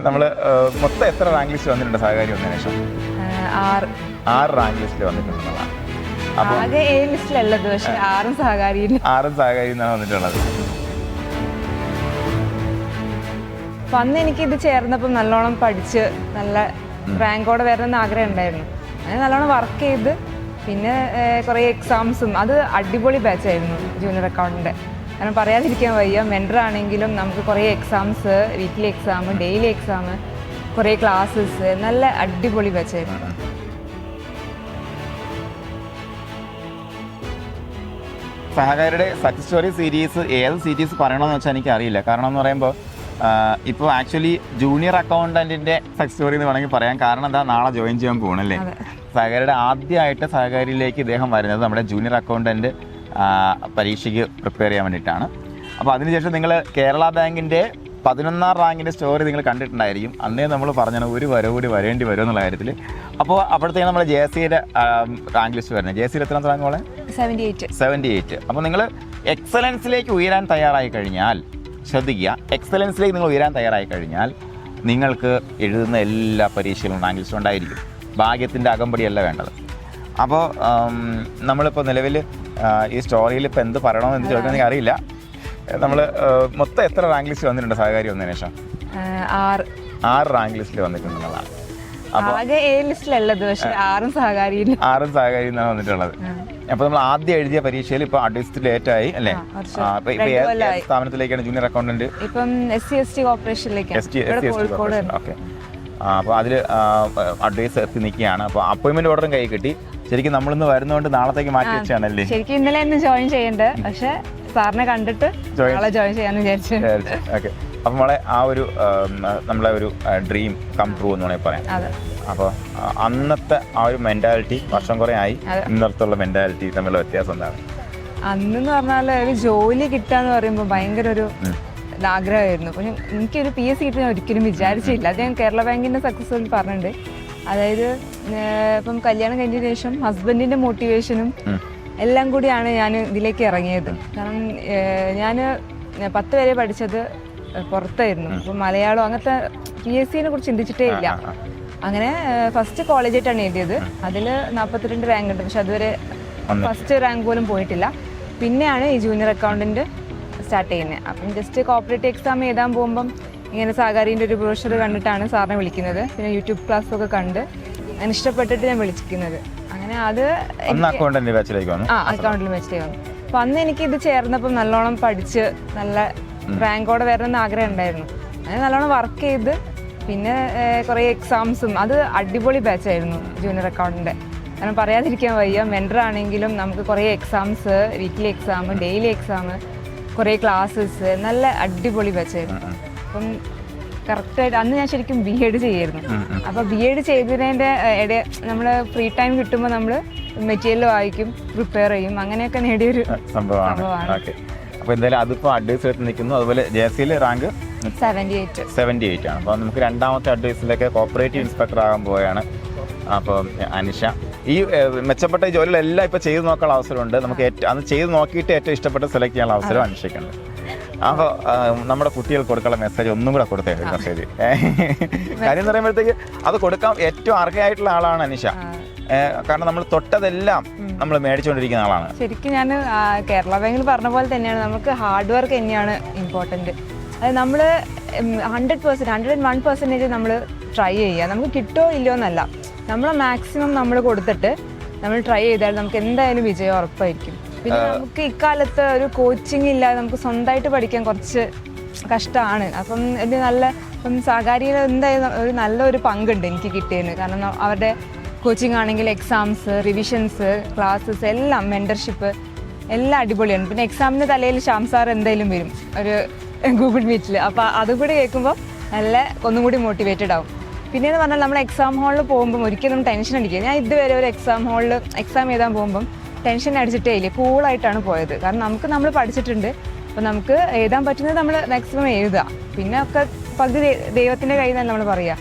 നമ്മൾ മൊത്തം എത്ര റാങ്ക് ലിസ്റ്റ് വന്നിട്ടുണ്ട് സഹകാരി വന്നതിന് ശേഷം? 6 റാങ്ക് ലിസ്റ്റിൽ വന്നിട്ടുള്ളതാണ്. അപ്പോൾ 6 സഹകാരി എന്നാണ് വന്നിട്ടുള്ളത്. അന്ന് എനിക്ക് ഇത് ചേർന്നപ്പോൾ നല്ലോണം പഠിച്ച് നല്ല റാങ്കോടെ വരണമെന്ന് ആഗ്രഹം ഉണ്ടായിരുന്നു. അങ്ങനെ നല്ലോണം വർക്ക് ചെയ്ത് പിന്നെ കുറേ എക്സാംസും, അത് അടിപൊളി ബാച്ചായിരുന്നു ജൂനിയർ അക്കൗണ്ടിൻ്റെ. കാരണം പറയാതിരിക്കാൻ വയ്യ, മെൻറ്റർ ആണെങ്കിലും നമുക്ക് കുറേ exams, weekly exam, daily exam, കുറേ ക്ലാസ്സസ്, നല്ല അടിപൊളി ബാച്ചായിരുന്നു. സഹകാരിയുടെ സക്സസ് സ്റ്റോറി സീരീസ് ഏത് സീരീസ് പറയണമെന്ന് വെച്ചാൽ എനിക്കറിയില്ല. കാരണം എന്ന് പറയുമ്പോൾ ഇപ്പോൾ ആക്ച്വലി ജൂനിയർ അക്കൗണ്ടൻറ്റിൻ്റെ സക്സസ് സ്റ്റോറി എന്ന് വേണമെങ്കിൽ പറയാം. കാരണം എന്താ, നാളെ ജോയിൻ ചെയ്യാൻ പോകണല്ലേ. സഹകാരിയുടെ ആദ്യമായിട്ട് സഹകാരിയിലേക്ക് ഇദ്ദേഹം വരുന്നത് നമ്മുടെ ജൂനിയർ അക്കൗണ്ടൻറ്റ് പരീക്ഷയ്ക്ക് പ്രിപ്പയർ ചെയ്യാൻ വേണ്ടിയിട്ടാണ്. അപ്പോൾ അതിനുശേഷം നിങ്ങൾ കേരള ബാങ്കിൻ്റെ 11ാം റാങ്കിൻ്റെ സ്റ്റോറി നിങ്ങൾ കണ്ടിട്ടുണ്ടായിരിക്കും. അന്നേ നമ്മൾ പറഞ്ഞാണ് ഒരു വര കൂടി വരേണ്ടി വരും എന്നുള്ള കാര്യത്തിൽ. അപ്പോൾ അപ്പോഴത്തേക്ക് നമ്മൾ JC-യുടെ റാങ്ക് ലിസ്റ്റ് വരുന്നത്. JC-യിൽ എത്ര റാങ്ക് പോലെ? 78. അപ്പോൾ നിങ്ങൾ എക്സലൻസിലേക്ക് ഉയരാൻ തയ്യാറായി കഴിഞ്ഞാൽ, ശ്രദ്ധിക്കുക, എക്സലൻസിലേക്ക് നിങ്ങൾ ഉയരാൻ തയ്യാറായി കഴിഞ്ഞാൽ നിങ്ങൾക്ക് എഴുതുന്ന എല്ലാ പരീക്ഷയിലും റാങ്ക് ലിസ്റ്റ് ഉണ്ടായിരിക്കും. ഭാഗ്യത്തിൻ്റെ അകമ്പടിയല്ല വേണ്ടത്. അപ്പോൾ നമ്മളിപ്പോൾ നിലവിൽ ഈ സ്റ്റോറിയിൽ ഇപ്പോൾ എന്ത് പറയണമെന്ന് ചോദിക്കാൻ എനിക്ക് അറിയില്ല. നമ്മൾ മൊത്തം എത്ര റാങ്ക് ലിസ്റ്റ് വന്നിട്ടുണ്ട് സഹകാരി വന്നതിന് ശേഷം? 6 റാങ്ക് ലിസ്റ്റിൽ വന്നിട്ടുണ്ടെന്നുള്ളതാണ്. അപ്പോൾ 6 സഹകാരി എന്നാണ് വന്നിട്ടുള്ളത്. അപ്പോൾ നമ്മൾ ആദ്യം എഴുതിയ പരീക്ഷയിൽ ഇപ്പോൾ അഡ്വൈസ് ലേറ്റായി അല്ലേ? സ്ഥാപനത്തിലേക്കാണ് ജൂനിയർ അക്കൗണ്ടന്റ്? ഇപ്പം SC/ST കോർപ്പറേഷനിലേക്ക്. ഓക്കെ. അപ്പോൾ അതിൽ അഡ്വൈസ് എത്തി നിൽക്കുകയാണ്. അപ്പോൾ അപ്പോയിൻമെന്റ് ഓർഡറും കൈ കിട്ടി. ശരിക്കും നമ്മളിന്ന് വരുന്നതുകൊണ്ട് നാളത്തേക്ക് മാറ്റി വെച്ചാണല്ലേ? ശരിക്കും ഇന്നലെ തന്നെ ജോയിൻ ചെയ്യേണ്ടത്, പക്ഷെ സാറിനെ കണ്ടിട്ട് നാളെ ജോയിൻ ചെയ്യാന്ന് വിചാരിച്ചു. ഓക്കെ. അപ്പം നമ്മളെ ആ ഒരു നമ്മളെ ഒരു ഡ്രീം കം ട്രൂ എന്ന് വേണമെങ്കിൽ പറയാം. അപ്പോൾ അന്നത്തെ ആ ഒരു മെന്റാലിറ്റി വർഷം കുറേ ആയി, ഇന്നത്തുള്ള മെന്റാലിറ്റി തമ്മിലുള്ള വ്യത്യാസം എന്താണ്? അന്നെന്ന് പറഞ്ഞാൽ ഒരു ജോലി കിട്ടാന്ന് പറയുമ്പോൾ ഭയങ്കര ഒരു ആഗ്രഹമായിരുന്നു. പക്ഷെ എനിക്കൊരു PSC കിട്ടുന്ന ഒരിക്കലും വിചാരിച്ചില്ല. അത് ഞാൻ കേരള ബാങ്കിൻ്റെ സക്സസ്ഫുൾ പറഞ്ഞിട്ടുണ്ട്. അതായത് ഇപ്പം കല്യാണം കഴിഞ്ഞതിന് ശേഷം ഹസ്ബൻഡിൻ്റെ മോട്ടിവേഷനും എല്ലാം കൂടിയാണ് ഞാൻ ഇതിലേക്ക് ഇറങ്ങിയത്. കാരണം ഞാൻ 10 വരെ പഠിച്ചത് പുറത്തായിരുന്നു. അപ്പം മലയാളം അങ്ങനത്തെ PSC-നെ കുറിച്ച് ചിന്തിച്ചിട്ടേ ഇല്ല. അങ്ങനെ ഫസ്റ്റ് കോളേജായിട്ടാണ് എഴുതിയത്. അതിൽ 42 റാങ്ക് ഉണ്ട്. പക്ഷെ അതുവരെ ഫസ്റ്റ് റാങ്ക് പോലും പോയിട്ടില്ല. പിന്നെയാണ് ഈ ജൂനിയർ അക്കൗണ്ടൻറ്റ് സ്റ്റാർട്ട് ചെയ്യുന്നത്. അപ്പം ജസ്റ്റ് കോപ്പറേറ്റീവ് എക്സാം എഴുതാൻ പോകുമ്പം ഇങ്ങനെ സഹകാരിൻ്റെ ഒരു ബ്രോഷർ കണ്ടിട്ടാണ് സാറിനെ വിളിക്കുന്നത്. പിന്നെ യൂട്യൂബ് ക്ലാസ്സൊക്കെ കണ്ട് ഞാൻ ഇഷ്ടപ്പെട്ടിട്ട് ഞാൻ വിളിക്കുന്നത്. അങ്ങനെ അത് അക്കൗണ്ടിൽ ബാച്ചിലേക്ക് വന്നു. അപ്പം അന്ന് എനിക്ക് ഇത് ചേർന്നപ്പം നല്ലോണം പഠിച്ച് നല്ല റാങ്കോടെ വരണമെന്ന് ആഗ്രഹം ഉണ്ടായിരുന്നു. അങ്ങനെ നല്ലോണം വർക്ക് ചെയ്ത് പിന്നെ കുറേ എക്സാംസും, അത് അടിപൊളി ബാച്ചായിരുന്നു ജൂനിയർ അക്കൗണ്ടിൻ്റെ. കാരണം പറയാതിരിക്കാൻ വയ്യ, മെൻറ്റർ ആണെങ്കിലും നമുക്ക് കുറേ exams, weekly exam, daily exam, കുറേ ക്ലാസ്സസ്, നല്ല അടിപൊളി ബാച്ചായിരുന്നു. അപ്പം കറക്റ്റായിട്ട് അന്ന് ഞാൻ ശരിക്കും BEd ചെയ്യായിരുന്നു. അപ്പോൾ BEd ചെയ്തതിൻ്റെ ഇടയിൽ നമ്മൾ ഫ്രീ ടൈം കിട്ടുമ്പോൾ നമ്മൾ മെറ്റീരിയൽ വായിക്കും, പ്രിപ്പയർ ചെയ്യും, അങ്ങനെയൊക്കെ നേടിയൊരു സംഭവമാണ്. അപ്പോൾ എന്തായാലും അതിപ്പോൾ അഡ്വൈസ് എടുത്ത് നിൽക്കുന്നു. അതുപോലെ JC-യിൽ റാങ്ക് 78 ആണ്. അപ്പോൾ നമുക്ക് രണ്ടാമത്തെ അഡ്വൈസിലൊക്കെ കോപ്പറേറ്റീവ് ഇൻസ്പെക്ടർ ആകാൻ പോവുകയാണ്. അപ്പോൾ അനിഷ ഈ മെച്ചപ്പെട്ട ഈ ജോലികളെല്ലാം ഇപ്പോൾ ചെയ്ത് നോക്കാനുള്ള അവസരമുണ്ട്. നമുക്ക് അത് ചെയ്ത് നോക്കിയിട്ട് ഏറ്റവും ഇഷ്ടപ്പെട്ട് സെലക്ട് ചെയ്യാനുള്ള അവസരം അനിഷയ്ക്കുണ്ട്. അപ്പോൾ നമ്മുടെ കുട്ടികൾക്ക് കൊടുക്കാനുള്ള മെസ്സേജ് ഒന്നും കൂടെ കൊടുത്തേ. മെസ്സേജ് കാര്യം എന്ന് പറയുമ്പോഴത്തേക്ക് അത് കൊടുക്കാൻ ഏറ്റവും അർഹയായിട്ടുള്ള ആളാണ് അനിഷ. കാരണം നമ്മൾ തൊട്ടതെല്ലാം നമ്മൾ മേടിച്ചുകൊണ്ടിരിക്കുന്ന ആളാണ്. ശരിക്കും ഞാൻ കേരള ബാങ്കിൽ പറഞ്ഞ പോലെ തന്നെയാണ്, നമുക്ക് ഹാർഡ് വർക്ക് തന്നെയാണ് ഇമ്പോർട്ടൻറ്റ്. അത് നമ്മൾ 101% നമ്മൾ ട്രൈ ചെയ്യുക. നമുക്ക് കിട്ടുമോ ഇല്ലയോ എന്നല്ല, നമ്മൾ മാക്സിമം നമ്മൾ കൊടുത്തിട്ട് നമ്മൾ ട്രൈ ചെയ്താൽ നമുക്ക് എന്തായാലും വിജയം ഉറപ്പായിരിക്കും. പിന്നെ നമുക്ക് ഇക്കാലത്ത് ഒരു കോച്ചിങ് ഇല്ലാതെ നമുക്ക് സ്വന്തമായിട്ട് പഠിക്കാൻ കുറച്ച് കഷ്ടമാണ്. അപ്പം ഇത് ഇപ്പം സഹകാരിയിൽ എന്തായാലും ഒരു നല്ലൊരു പങ്കുണ്ട് എനിക്ക് കിട്ടിയതിന്. കാരണം അവരുടെ കോച്ചിങ് ആണെങ്കിൽ എക്സാംസ്, റിവിഷൻസ്, ക്ലാസ്സസ് എല്ലാം, മെൻറ്റർഷിപ്പ് എല്ലാം അടിപൊളിയാണ്. പിന്നെ എക്സാമിന് തലയിൽ ശ്യാം സാർ എന്തായാലും വരും ഒരു ഗൂഗിൾ മീറ്റിൽ. അപ്പോൾ അതും കൂടി കേൾക്കുമ്പോൾ നല്ല ഒന്നും കൂടി മോട്ടിവേറ്റഡ് ആവും. പിന്നെയെന്ന് പറഞ്ഞാൽ നമ്മൾ എക്സാം ഹാളിൽ പോകുമ്പം ഒരിക്കലും ടെൻഷൻ അടിക്കുക. ഞാൻ ഇതുവരെ ഒരു എക്സാം ഹാളിൽ എക്സാം എഴുതാൻ പോകുമ്പം ടെൻഷൻ അടിച്ചിട്ടേ ഇല്ലേ, കൂളായിട്ടാണ് പോയത്. കാരണം നമ്മൾ പഠിച്ചിട്ടുണ്ട്. അപ്പോൾ നമുക്ക് എഴുതാൻ പറ്റുന്നത് നമ്മൾ മാക്സിമം എഴുതുക. പിന്നെ ഒക്കെ പകുതി ദൈവത്തിൻ്റെ കയ്യിൽ നിന്നല്ല നമ്മൾ പറയുക.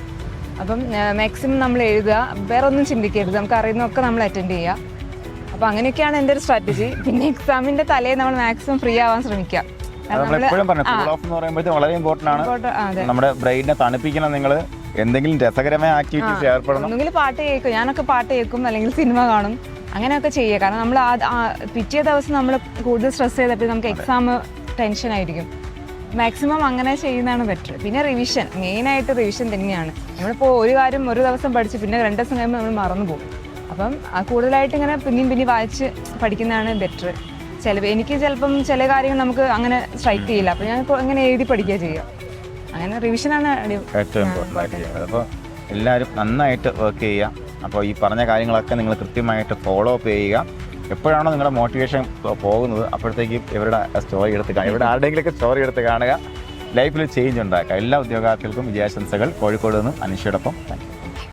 അപ്പം മാക്സിമം നമ്മൾ എഴുതുക, വേറെ ഒന്നും ചിന്തിക്കരുത്, നമുക്ക് അറിയുന്നതൊക്കെ നമ്മൾ അറ്റൻഡ് ചെയ്യുക. അപ്പോൾ അങ്ങനെയൊക്കെയാണ് എൻ്റെ ഒരു സ്ട്രാറ്റജി. പിന്നെ എക്സാമിൻ്റെ തലേ നമ്മൾ മാക്സിമം ഫ്രീ ആവാൻ ശ്രമിക്കുക. നമ്മളെപ്പോഴും പറഞ്ഞു കൂൾ ഓഫ് എന്ന് പറയുമ്പോഴത്തേക്ക് വളരെ ഇമ്പോർട്ടൻ്റ് ആണ്. അതെ, നമ്മുടെ ബ്രെയിനിനെ തണുപ്പിക്കണം. നിങ്ങൾ എന്തെങ്കിലും രസകരമായ ആക്ടിവിറ്റീസ് ഏർപ്പെടണം. ഒന്നുകിൽ പാട്ട് കേൾക്കും, ഞാനൊക്കെ പാട്ട് കേൾക്കും, അല്ലെങ്കിൽ സിനിമ കാണും, അങ്ങനെയൊക്കെ ചെയ്യുക. കാരണം നമ്മൾ പിറ്റേ ദിവസം നമ്മൾ കൂടുതൽ സ്ട്രെസ് ചെയ്തപ്പോൾ നമുക്ക് എക്സാം ടെൻഷൻ ആയിരിക്കും. മാക്സിമം അങ്ങനെ ചെയ്യുന്നതാണ് ബെറ്റർ. പിന്നെ റിവിഷൻ, മെയിനായിട്ട് റിവിഷൻ തന്നെയാണ്. നമ്മളിപ്പോൾ ഒരു കാര്യം ഒരു ദിവസം പഠിച്ച് പിന്നെ 2 ദിവസം കഴിയുമ്പോൾ നമ്മൾ മറന്നു പോകും. അപ്പം കൂടുതലായിട്ട് ഇങ്ങനെ പിന്നെയും വായിച്ച് പഠിക്കുന്നതാണ് ബെറ്റർ. എനിക്ക് ചിലപ്പം ചില കാര്യങ്ങൾ നമുക്ക് അങ്ങനെ സ്ട്രൈക്ക് ചെയ്യില്ല, അപ്പോൾ ഞാൻ അങ്ങനെ എഴുതി പഠിക്കുക ചെയ്യുക. അങ്ങനെ റിവിഷനാണ് ഏറ്റവും ഇമ്പോർട്ടൻ്റ് ആയിട്ട് ചെയ്യുന്നത്. അപ്പോൾ എല്ലാവരും നന്നായിട്ട് വർക്ക് ചെയ്യുക. അപ്പോൾ ഈ പറഞ്ഞ കാര്യങ്ങളൊക്കെ നിങ്ങൾ കൃത്യമായിട്ട് ഫോളോ അപ്പ് ചെയ്യുക. എപ്പോഴാണോ നിങ്ങളുടെ മോട്ടിവേഷൻ പോകുന്നത് അപ്പോഴത്തേക്കും ഇവരുടെ സ്റ്റോറി എടുത്ത് കാണുക, ഇവരുടെ ആരുടെയെങ്കിലൊക്കെ സ്റ്റോറി എടുത്ത് കാണുക. ലൈഫിൽ ചേഞ്ച് ഉണ്ടാക്കുക. എല്ലാ ഉദ്യോഗാർത്ഥികൾക്കും വിജയാശംസകൾ. കോഴിക്കോട് നിന്നും അനീഷയോടൊപ്പം. Thank you.